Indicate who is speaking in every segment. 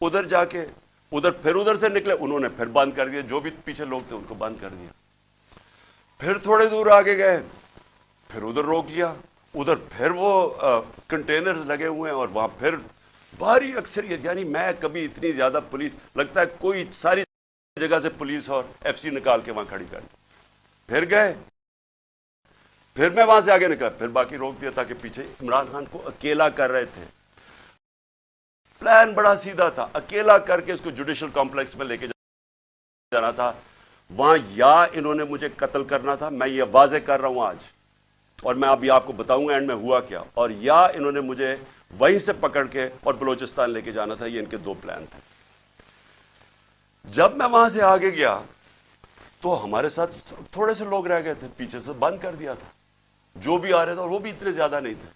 Speaker 1: ادھر جا کے ادھر سے نکلے, انہوں نے پھر بند کر دیا, جو بھی پیچھے لوگ تھے ان کو بند کر دیا. پھر تھوڑے دور آگے گئے, پھر ادھر روک لیا, ادھر پھر وہ کنٹینرز لگے ہوئے ہیں اور وہاں پھر بھاری اکثریت, یعنی میں کبھی اتنی زیادہ پولیس, لگتا ہے کوئی ساری جگہ سے پولیس اور ایف سی نکال کے وہاں کھڑی کر دی. پھر گئے, پھر میں وہاں سے آگے نکلا, پھر باقی روک دیا تاکہ پیچھے عمران خان کو اکیلا کر رہے تھے. پلان بڑا سیدھا تھا, اکیلا کر کے اس کو جوڈیشل کمپلیکس میں لے کے جانا تھا. وہاں یا انہوں نے مجھے قتل کرنا تھا, میں یہ واضح کر رہا ہوں آج, اور میں ابھی آپ کو بتاؤں گا اینڈ میں ہوا کیا, اور یا انہوں نے مجھے وہیں سے پکڑ کے اور بلوچستان لے کے جانا تھا. یہ ان کے دو پلان تھے. جب میں وہاں سے آگے گیا تو ہمارے ساتھ تھوڑے سے لوگ رہ گئے تھے, پیچھے سے بند کر دیا تھا جو بھی آ رہے تھے, اور وہ بھی اتنے زیادہ نہیں تھے.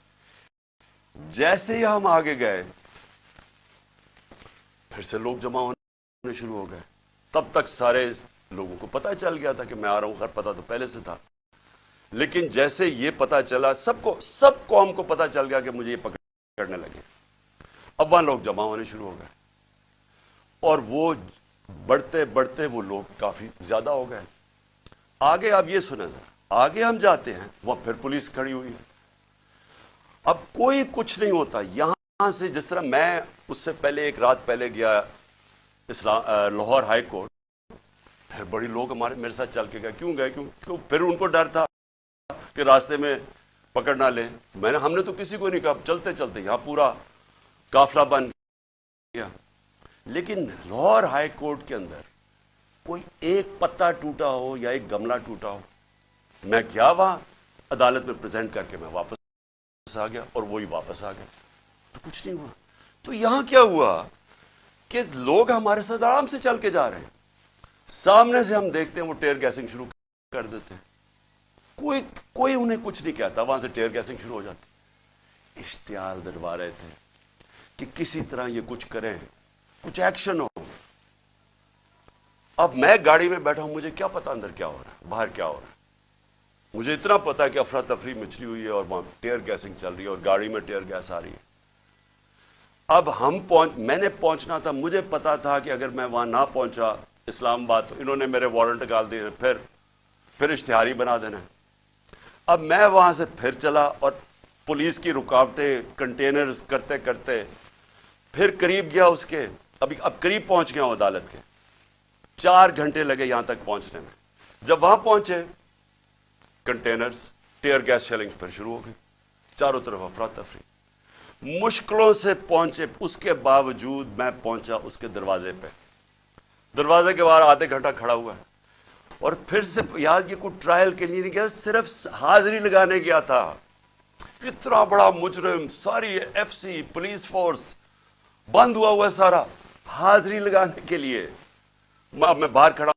Speaker 1: جیسے ہی ہم آگے گئے پھر سے لوگ جمع ہونے شروع ہو گئے. تب تک سارے لوگوں کو پتہ چل گیا تھا کہ میں آ رہا ہوں, خیر پتہ تو پہلے سے تھا, لیکن جیسے یہ پتہ چلا سب قوم کو پتہ چل گیا کہ مجھے یہ پکڑنے لگے. اب وہاں لوگ جمع ہونے شروع ہو گئے, اور وہ بڑھتے بڑھتے وہ لوگ کافی زیادہ ہو گئے. آگے آپ یہ سنیں ذرا, آگے ہم جاتے ہیں وہاں پھر پولیس کھڑی ہوئی ہے. اب کوئی کچھ نہیں ہوتا. یہاں سے جس طرح میں اس سے پہلے ایک رات پہلے گیا لاہور ہائی کورٹ, پھر بڑی لوگ میرے ساتھ چل کے گئے. کیوں گئے؟ کیوں پھر ان کو ڈر تھا کہ راستے میں پکڑ نہ لیں. ہم نے تو کسی کو نہیں کہا, چلتے چلتے یہاں پورا قافلہ بن گیا. لیکن لاہور ہائی کورٹ کے اندر کوئی ایک پتا ٹوٹا ہو یا ایک گملہ ٹوٹا ہو. میں گیا وہاں عدالت میں پریزنٹ کر کے میں واپس آ گیا, اور وہی واپس آ گئے, تو کچھ نہیں ہوا. تو یہاں کیا ہوا کہ لوگ ہمارے ساتھ آرام سے چل کے جا رہے ہیں, سامنے سے ہم دیکھتے ہیں وہ ٹیئر گیسنگ شروع کر دیتے ہیں. کوئی انہیں کچھ نہیں کہتا, وہاں سے ٹیئر گیسنگ شروع ہو جاتی. اشتعال دلوا رہے تھے کہ کسی طرح یہ کچھ کریں, کچھ ایکشن ہو. اب میں گاڑی میں بیٹھا ہوں, مجھے کیا پتا اندر کیا ہو رہا ہے, باہر کیا ہو رہا ہے. مجھے اتنا پتا ہے کہ افراتفری مچلی ہوئی ہے اور وہاں ٹیئر گیسنگ چل رہی ہے اور گاڑی میں ٹیئر گیس آ رہی ہے. اب میں نے پہنچنا تھا, مجھے پتا تھا کہ اگر میں وہاں نہ پہنچا اسلام آباد تو انہوں نے میرے وارنٹ نکال دیے, پھر اشتہاری بنا دینا. اب میں وہاں سے پھر چلا, اور پولیس کی رکاوٹیں کنٹینرز کرتے کرتے پھر قریب گیا اس کے, اب قریب پہنچ گیا ہوں عدالت کے. 4 گھنٹے لگے یہاں تک پہنچنے میں. جب وہاں پہنچے کنٹینرز ٹیئر گیس شیلنگ پھر شروع ہو گئی, چاروں طرف افراتفری. مشکلوں سے پہنچے, اس کے باوجود میں پہنچا اس کے دروازے پہ. دروازے کے باہر آدھے گھنٹہ کھڑا ہوا ہے, اور پھر سے یاد, یہ کوئی ٹرائل کے لیے نہیں گیا, صرف حاضری لگانے گیا تھا. اتنا بڑا مجرم, ساری ایف سی پولیس فورس بند ہوا سارا, حاضری لگانے کے لیے. اب میں باہر کھڑا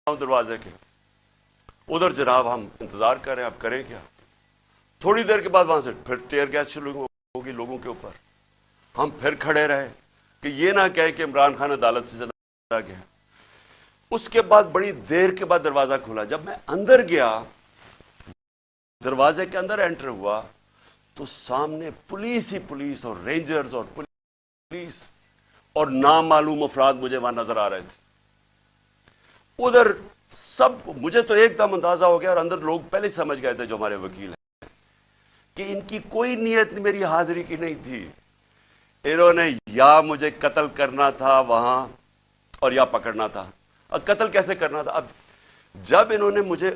Speaker 1: ہوں دروازے کے, ادھر جناب ہم انتظار کر رہے ہیں, اب کریں کیا. تھوڑی دیر کے بعد وہاں سے پھر ٹیئر گیس شروع ہوگی لوگوں کے اوپر. ہم پھر کھڑے رہے کہ یہ نہ کہے کہ عمران خان عدالت سے چلا گیا. اس کے بعد بڑی دیر کے بعد دروازہ کھلا. جب میں اندر گیا, دروازے کے اندر انٹر ہوا, تو سامنے پولیس ہی پولیس اور رینجرز اور پولیس اور نامعلوم افراد مجھے وہاں نظر آ رہے تھے. ادھر مجھے تو ایک دم اندازہ ہو گیا, اور اندر لوگ پہلے سمجھ گئے تھے جو ہمارے وکیل ہیں کہ ان کی کوئی نیت میری حاضری کی نہیں تھی. انہوں نے یا مجھے قتل کرنا تھا وہاں, اور یا پکڑنا تھا. اب قتل کیسے کرنا تھا؟ اب جب انہوں نے مجھے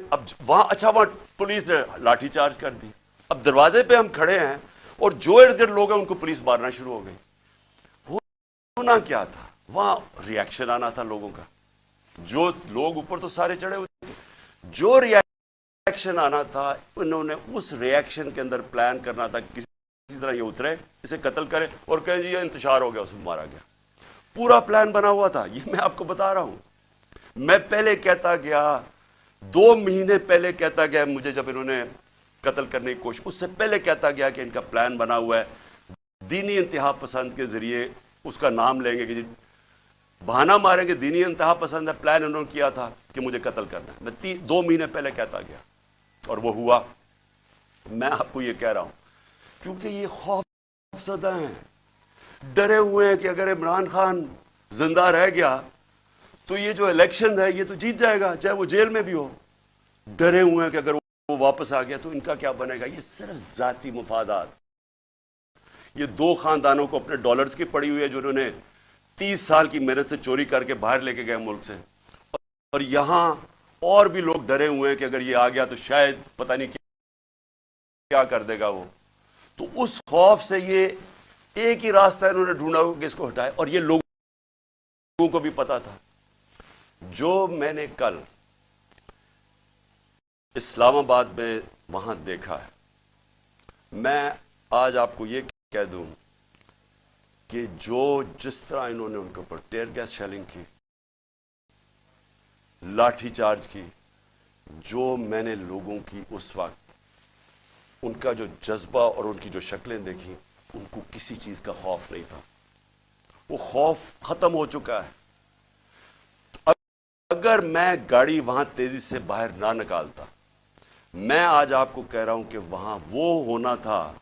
Speaker 1: وہاں پولیس نے لاٹھی چارج کر دی. اب دروازے پہ ہم کھڑے ہیں, اور جو ارد گرد لوگ ہیں ان کو پولیس مارنا شروع ہو گئی. ہونا کیا تھا, وہاں ری ایکشن آنا تھا لوگوں کا. جو لوگ اوپر تو سارے چڑھے ہوئے تھے, جو ری ایکشن آنا تھا, انہوں نے اس ری ایکشن کے اندر پلان کرنا تھا کسی طرح یہ اترے, اسے قتل کرے, اور کہیں جی یہ انتشار ہو گیا, اسے مارا گیا. پورا پلان بنا ہوا تھا. یہ میں آپ کو بتا رہا ہوں. میں پہلے کہتا گیا, 2 مہینے پہلے کہتا گیا مجھے, جب انہوں نے قتل کرنے کی کوشش, اس سے پہلے کہتا گیا کہ ان کا پلان بنا ہوا ہے, دینی انتہا پسند کے ذریعے اس کا نام لیں گے کہ بہانہ ماریں گے, دینی انتہا پسند ہے, پلان انہوں نے کیا تھا کہ مجھے قتل کرنا ہے. میں 2 مہینے پہلے کہتا گیا, اور وہ ہوا. میں آپ کو یہ کہہ رہا ہوں کیونکہ یہ خوف زدہ ہیں. ڈرے ہوئے ہیں کہ اگر عمران خان زندہ رہ گیا تو یہ جو الیکشن ہے یہ تو جیت جائے گا چاہے وہ جیل میں بھی ہو. ڈرے ہوئے ہیں کہ اگر وہ واپس آ گیا تو ان کا کیا بنے گا. یہ صرف ذاتی مفادات. یہ دو خاندانوں کو اپنے ڈالرز کی پڑی ہوئی ہے جنہوں نے 30 سال کی محنت سے چوری کر کے باہر لے کے گئے ملک سے. اور یہاں اور بھی لوگ ڈرے ہوئے ہیں کہ اگر یہ آ گیا تو شاید پتہ نہیں کیا کر دے گا وہ. تو اس خوف سے یہ ایک ہی راستہ انہوں نے ڈھونڈا کہ اس کو ہٹائے. اور یہ لوگوں کو بھی پتا تھا. جو میں نے کل اسلام آباد میں وہاں دیکھا ہے, میں آج آپ کو یہ کہہ دوں کہ جس طرح انہوں نے ان کے اوپر ٹیئر گیس شیلنگ کی, لاٹھی چارج کی, جو میں نے لوگوں کی اس وقت ان کا جو جذبہ اور ان کی جو شکلیں دیکھی, ان کو کسی چیز کا خوف نہیں تھا. وہ خوف ختم ہو چکا ہے. اگر میں گاڑی وہاں تیزی سے باہر نہ نکالتا, میں آج آپ کو کہہ رہا ہوں کہ وہاں وہ ہونا تھا,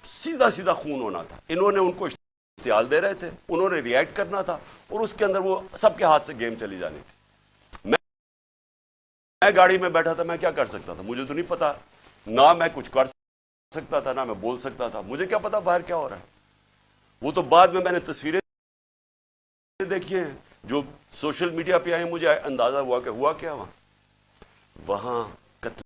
Speaker 1: سیدھا سیدھا خون ہونا تھا. انہوں نے ان کو اشتعال دے رہے تھے, انہوں نے ریئیکٹ کرنا تھا, اور اس کے اندر وہ سب کے ہاتھ سے گیم چلی جانی تھی. میں گاڑی میں بیٹھا تھا, میں کیا کر سکتا تھا؟ مجھے تو نہیں پتا, نہ میں کچھ کر سکتا تھا نہ میں بول سکتا تھا. مجھے کیا پتا باہر کیا ہو رہا ہے. وہ تو بعد میں نے تصویریں دیکھیے جو سوشل میڈیا پہ آئی, مجھے اندازہ ہوا کہ ہوا کیا وہاں قتل.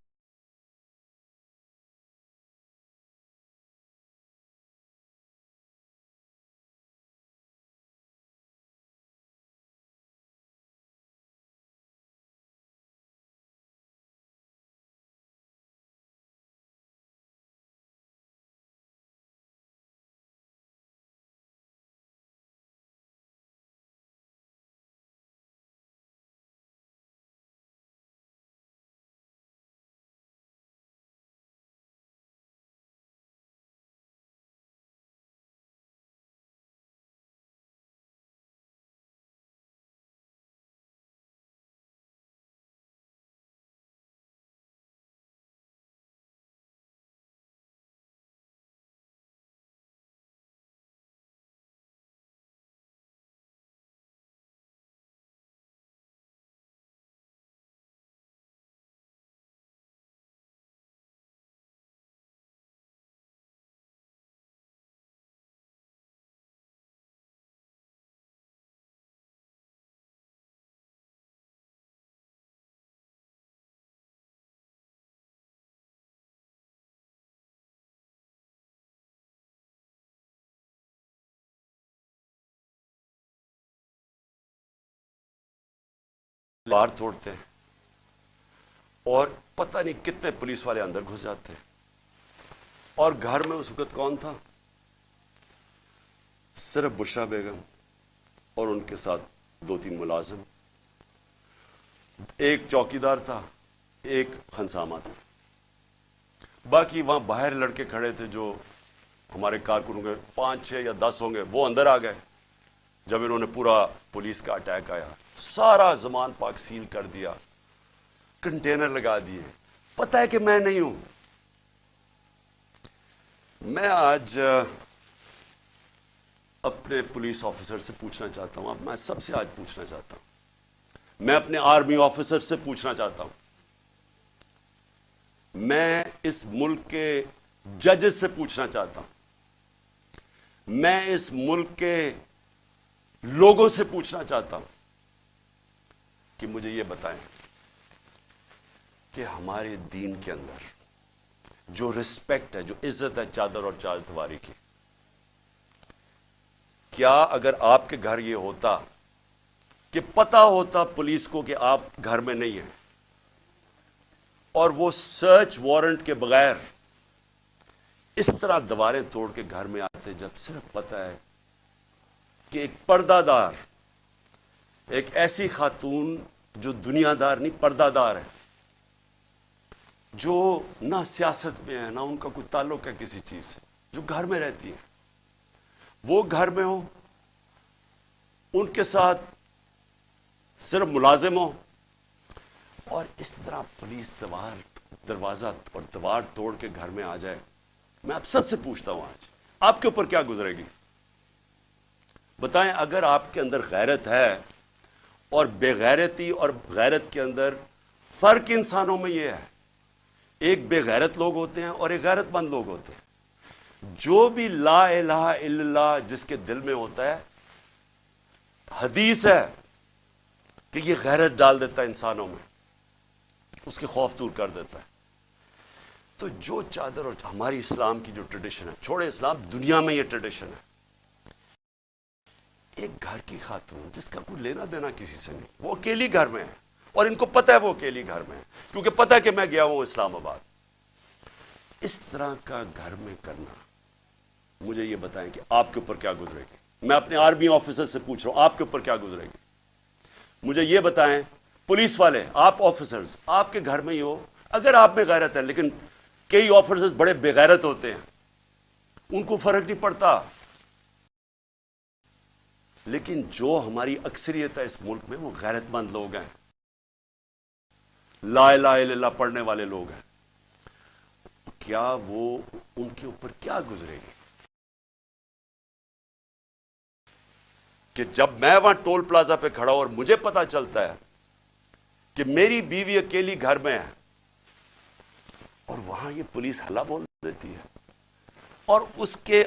Speaker 1: باہر توڑتے ہیں اور پتہ نہیں کتنے پولیس والے اندر گھس جاتے ہیں. اور گھر میں اس وقت کون تھا؟ صرف بشرا بیگم اور ان کے ساتھ 2-3 ملازم, ایک چوکیدار تھا, ایک خنسامہ تھا. باقی وہاں باہر لڑکے کھڑے تھے جو ہمارے کارکنوں کے 5-6 یا 10 ہوں گے, وہ اندر آ گئے جب انہوں نے پورا پولیس کا اٹیک آیا. سارا زمان پاک سیل کر دیا, کنٹینر لگا دیے. پتہ ہے کہ میں نہیں ہوں. میں آج اپنے پولیس آفیسر سے پوچھنا چاہتا ہوں, میں سب سے آج پوچھنا چاہتا ہوں, میں اپنے آرمی آفیسر سے پوچھنا چاہتا ہوں, میں اس ملک کے ججز سے پوچھنا چاہتا ہوں, میں اس ملک کے لوگوں سے پوچھنا چاہتا ہوں کہ مجھے یہ بتائیں کہ ہمارے دین کے اندر جو رسپیکٹ ہے, جو عزت ہے چادر اور چادرواری کی, کیا اگر آپ کے گھر یہ ہوتا کہ پتا ہوتا پولیس کو کہ آپ گھر میں نہیں ہیں اور وہ سرچ وارنٹ کے بغیر اس طرح دیواریں توڑ کے گھر میں آتے, جب صرف پتا ہے کہ ایک پردہ دار, ایک ایسی خاتون جو دنیا دار نہیں پردہ دار ہے, جو نہ سیاست میں ہے نہ ان کا کوئی تعلق ہے کسی چیز سے, جو گھر میں رہتی ہے, وہ گھر میں ہو, ان کے ساتھ صرف ملازم ہو, اور اس طرح پولیس دروازہ اور دیوار توڑ کے گھر میں آ جائے. میں آپ سب سے پوچھتا ہوں آج آپ کے اوپر کیا گزرے گی؟ بتائیں اگر آپ کے اندر غیرت ہے اور بے غیرتی اور غیرت کے اندر فرق انسانوں میں یہ ہے، ایک بے غیرت لوگ ہوتے ہیں اور ایک غیرت مند لوگ ہوتے ہیں۔ جو بھی لا الہ الا اللہ جس کے دل میں ہوتا ہے، حدیث ہے کہ یہ غیرت ڈال دیتا ہے انسانوں میں، اس کے خوف دور کر دیتا ہے۔ تو جو چادر اور ہماری اسلام کی جو ٹریڈیشن ہے، چھوڑے اسلام، دنیا میں یہ ٹریڈیشن ہے، ایک گھر کی خاتون جس کا کوئی لینا دینا کسی سے نہیں، وہ اکیلی گھر میں ہے اور ان کو پتہ ہے وہ اکیلی گھر میں ہے، کیونکہ پتہ ہے کہ میں گیا ہوں اسلام آباد۔ اس طرح کا گھر میں کرنا، مجھے یہ بتائیں کہ آپ کے اوپر کیا گزرے گی؟ میں اپنے آرمی آفیسر سے پوچھ رہا ہوں، آپ کے اوپر کیا گزرے گی؟ مجھے یہ بتائیں، پولیس والے، آپ آفیسرز، آپ کے گھر میں ہی ہو، اگر آپ میں غیرت ہے، لیکن کئی آفیسرز بڑے بے غیرت ہوتے ہیں، ان کو فرق نہیں پڑتا۔ لیکن جو ہماری اکثریت ہے اس ملک میں، وہ غیرت مند لوگ ہیں، لا الہ الا اللہ پڑھنے والے لوگ ہیں۔ کیا وہ ان کے اوپر کیا گزرے گی کہ جب میں وہاں ٹول پلازا پہ کھڑا ہوں اور مجھے پتا چلتا ہے کہ میری بیوی اکیلی گھر میں ہے اور وہاں یہ پولیس ہلا بول دیتی ہے اور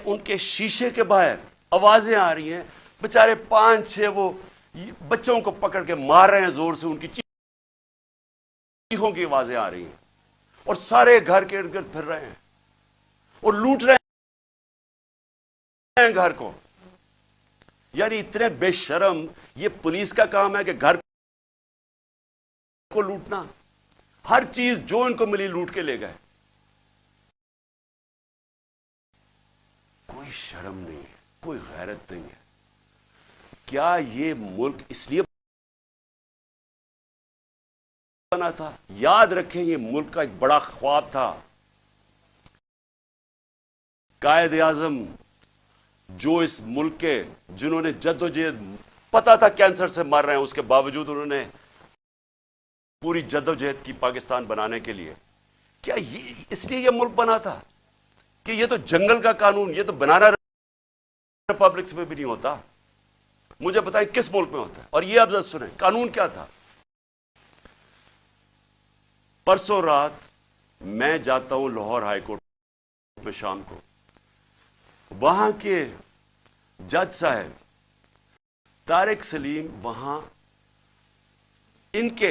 Speaker 1: ان کے شیشے کے باہر آوازیں آ رہی ہیں، بیچارے 5-6 وہ بچوں کو پکڑ کے مار رہے ہیں زور سے، ان کی چیخوں کی آوازیں آ رہی ہیں اور سارے گھر کے ارد گرد پھر رہے ہیں اور لوٹ رہے ہیں گھر کو۔ یعنی اتنے بے شرم، یہ پولیس کا کام ہے کہ گھر کو لوٹنا، ہر چیز جو ان کو ملی لوٹ کے لے گئے۔ کوئی شرم نہیں ہے، کوئی غیرت نہیں ہے۔ کیا یہ ملک اس لیے بنا تھا؟ یاد رکھیں، یہ ملک کا ایک بڑا خواب تھا۔ قائد اعظم جو اس ملک کے، جنہوں نے جدوجہد، پتا تھا کینسر سے مر رہے ہیں، اس کے باوجود انہوں نے پوری جدوجہد کی پاکستان بنانے کے لیے۔ کیا اس لیے یہ ملک بنا تھا کہ یہ تو جنگل کا قانون، یہ تو بنانا ریپبلکس میں بھی نہیں ہوتا؟ مجھے بتائیں کس ملک میں ہوتا ہے؟ اور یہ اب ذرا سنیں قانون کیا تھا۔ پرسوں رات میں جاتا ہوں لاہور ہائی کورٹ میں شام کو، وہاں کے جج صاحب طارق سلیم، وہاں ان کے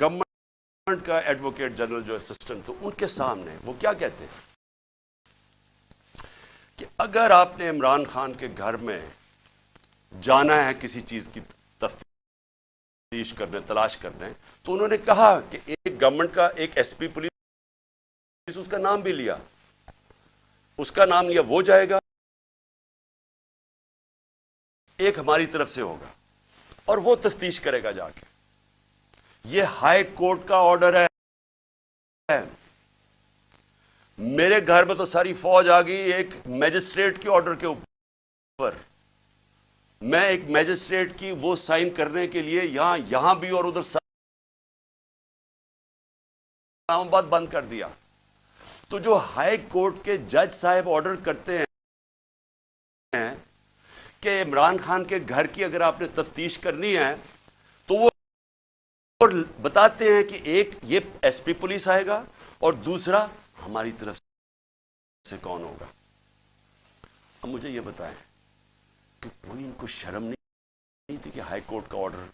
Speaker 1: گورنمنٹ کا ایڈوکیٹ جنرل جو اسسٹنٹ تھے، ان کے سامنے وہ کیا کہتے ہیں کہ اگر آپ نے عمران خان کے گھر میں جانا ہے کسی چیز کی تفتیش کرنے، تلاش کرنے، تو انہوں نے کہا کہ ایک گورنمنٹ کا ایک ایس پی پولیس، اس کا نام بھی لیا، اس کا نام لیا، وہ جائے گا، ایک ہماری طرف سے ہوگا اور وہ تفتیش کرے گا جا کے۔ یہ ہائی کورٹ کا آرڈر ہے۔ میرے گھر میں تو ساری فوج آ گئی ایک میجسٹریٹ کے آرڈر کے اوپر، میں ایک میجسٹریٹ کی وہ سائن کرنے کے لیے یہاں بھی اور ادھر اسلام آباد بند کر دیا۔ تو جو ہائی کورٹ کے جج صاحب آرڈر کرتے ہیں کہ عمران خان کے گھر کی اگر آپ نے تفتیش کرنی ہے تو وہ بتاتے ہیں کہ ایک یہ ایس پی پولیس آئے گا اور دوسرا ہماری طرف سے کون ہوگا۔ اب مجھے یہ بتائیں کہ کوئی ان کو شرم نہیں تھی کہ ہائی کورٹ کا آرڈر،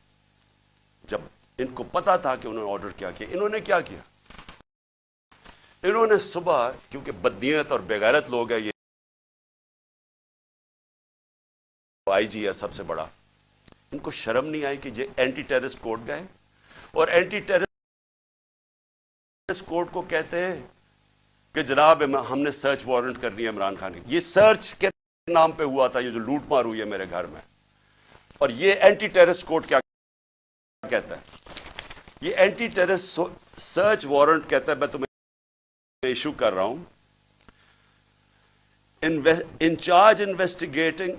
Speaker 1: جب ان کو پتا تھا کہ انہوں نے آرڈر کیا کیا، انہوں نے کیا کیا؟ انہوں نے صبح، کیونکہ بدنیت اور بےغیرت لوگ ہیں، یہ آئی جی ہے سب سے بڑا، ان کو شرم نہیں آئی کہ یہ اینٹی ٹیررسٹ کوڈ گئے اور اینٹی ٹیررسٹ کوڈ کو کہتے ہیں کہ جناب ہم نے سرچ وارنٹ کرنی ہے عمران خان کی۔ یہ سرچ کے نام پہ ہوا تھا، یہ جو لوٹ مار ہوئی ہے میرے گھر میں، اور یہ اینٹی ٹیررسٹ کوڈ کیا کہتا ہے؟ یہ اینٹی ٹیررسٹ سرچ وارنٹ کہتا ہے، میں تمہیں ایشو کر رہا ہوں، انچارج انویسٹیگیٹنگ،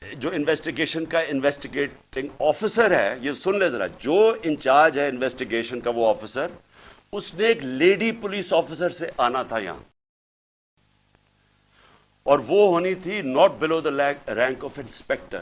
Speaker 1: جو انویسٹیگیشن کا انویسٹیگیٹنگ آفیسر ہے، یہ سن لے ذرا، جو انچارج ہے انویسٹیگیشن کا وہ آفیسر، اس نے ایک لیڈی پولیس آفیسر سے آنا تھا یہاں، اور وہ ہونی تھی not below the rank of inspector.